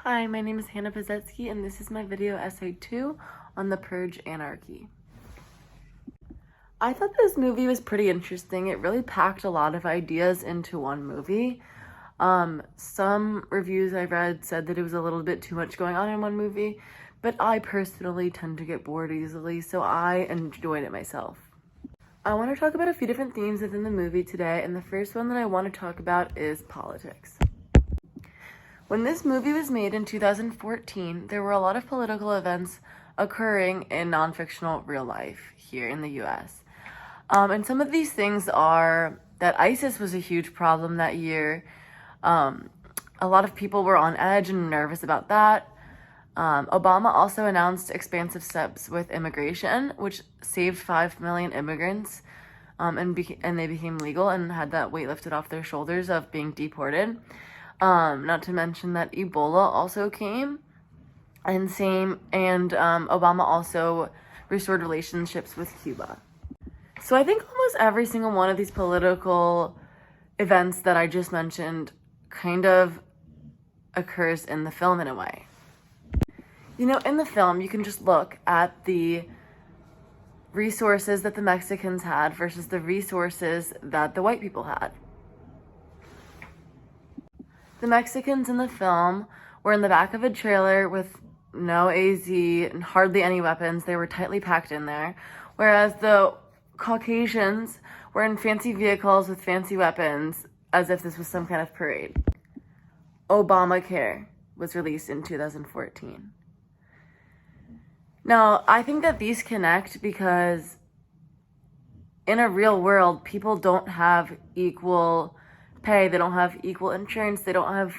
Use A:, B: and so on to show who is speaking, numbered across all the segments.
A: Hi, my name is Hannah Pazetsky, and this is my video essay 2 on The Purge Anarchy. I thought this movie was pretty interesting. It really packed a lot of ideas into one movie. Some reviews I read said that it was a little bit too much going on in one movie, but I personally tend to get bored easily, so I enjoyed it myself. I want to talk about a few different themes within the movie today, and the first one that I want to talk about is politics. When this movie was made in 2014, there were a lot of political events occurring in non-fictional real life here in the US. And some of these things are that ISIS was a huge problem that year. A lot of people were on edge and nervous about that. Obama also announced expansive steps with immigration, which saved 5 million immigrants, and they became legal and had that weight lifted off their shoulders of being deported. Not to mention that Ebola also came, and Obama also restored relationships with Cuba. So I think almost every single one of these political events that I just mentioned kind of occurs in the film in a way. You know, in the film, you can just look at the resources that the Mexicans had versus the resources that the white people had. The Mexicans in the film were in the back of a trailer with no AZ and hardly any weapons. They were tightly packed in there. Whereas the Caucasians were in fancy vehicles with fancy weapons, as if this was some kind of parade. Obamacare was released in 2014. Now, I think that these connect because in a real world, people don't have equal pay, they don't have equal insurance, they don't have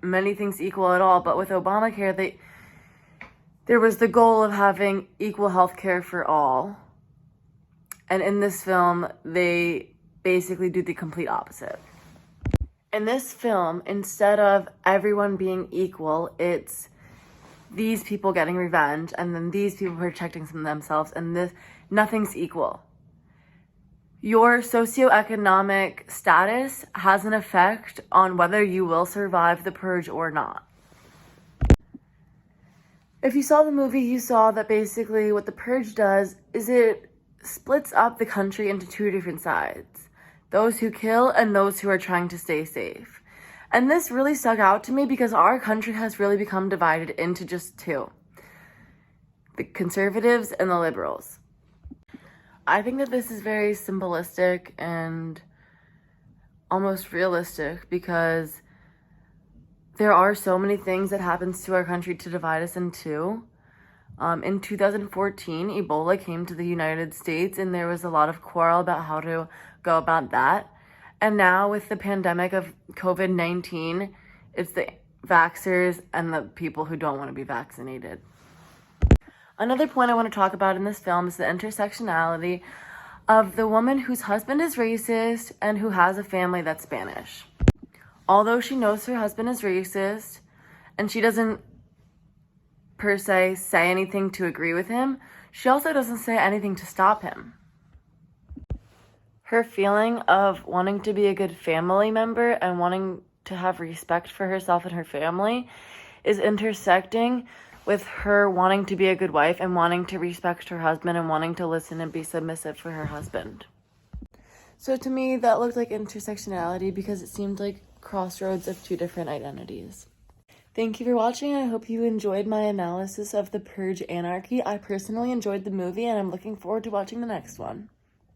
A: many things equal at all. But with Obamacare, there was the goal of having equal health care for all. And in this film, they basically do the complete opposite. In this film, instead of everyone being equal, it's these people getting revenge and then these people protecting themselves, and nothing's equal. Your socioeconomic status has an effect on whether you will survive the purge or not. If you saw the movie, you saw that basically what the purge does is it splits up the country into two different sides. Those who kill and those who are trying to stay safe. And this really stuck out to me because our country has really become divided into just two. The conservatives and the liberals. I think that this is very symbolistic and almost realistic because there are so many things that happens to our country to divide us in two. In 2014, Ebola came to the United States and there was a lot of quarrel about how to go about that. And now with the pandemic of COVID-19, it's the vaxxers and the people who don't want to be vaccinated. Another point I want to talk about in this film is the intersectionality of the woman whose husband is racist and who has a family that's Spanish. Although she knows her husband is racist and she doesn't per se say anything to agree with him, she also doesn't say anything to stop him. Her feeling of wanting to be a good family member and wanting to have respect for herself and her family is intersecting with her wanting to be a good wife and wanting to respect her husband and wanting to listen and be submissive for her husband. So to me, that looked like intersectionality because it seemed like crossroads of two different identities. Thank you for watching. I hope you enjoyed my analysis of The Purge Anarchy. I personally enjoyed the movie and I'm looking forward to watching the next one.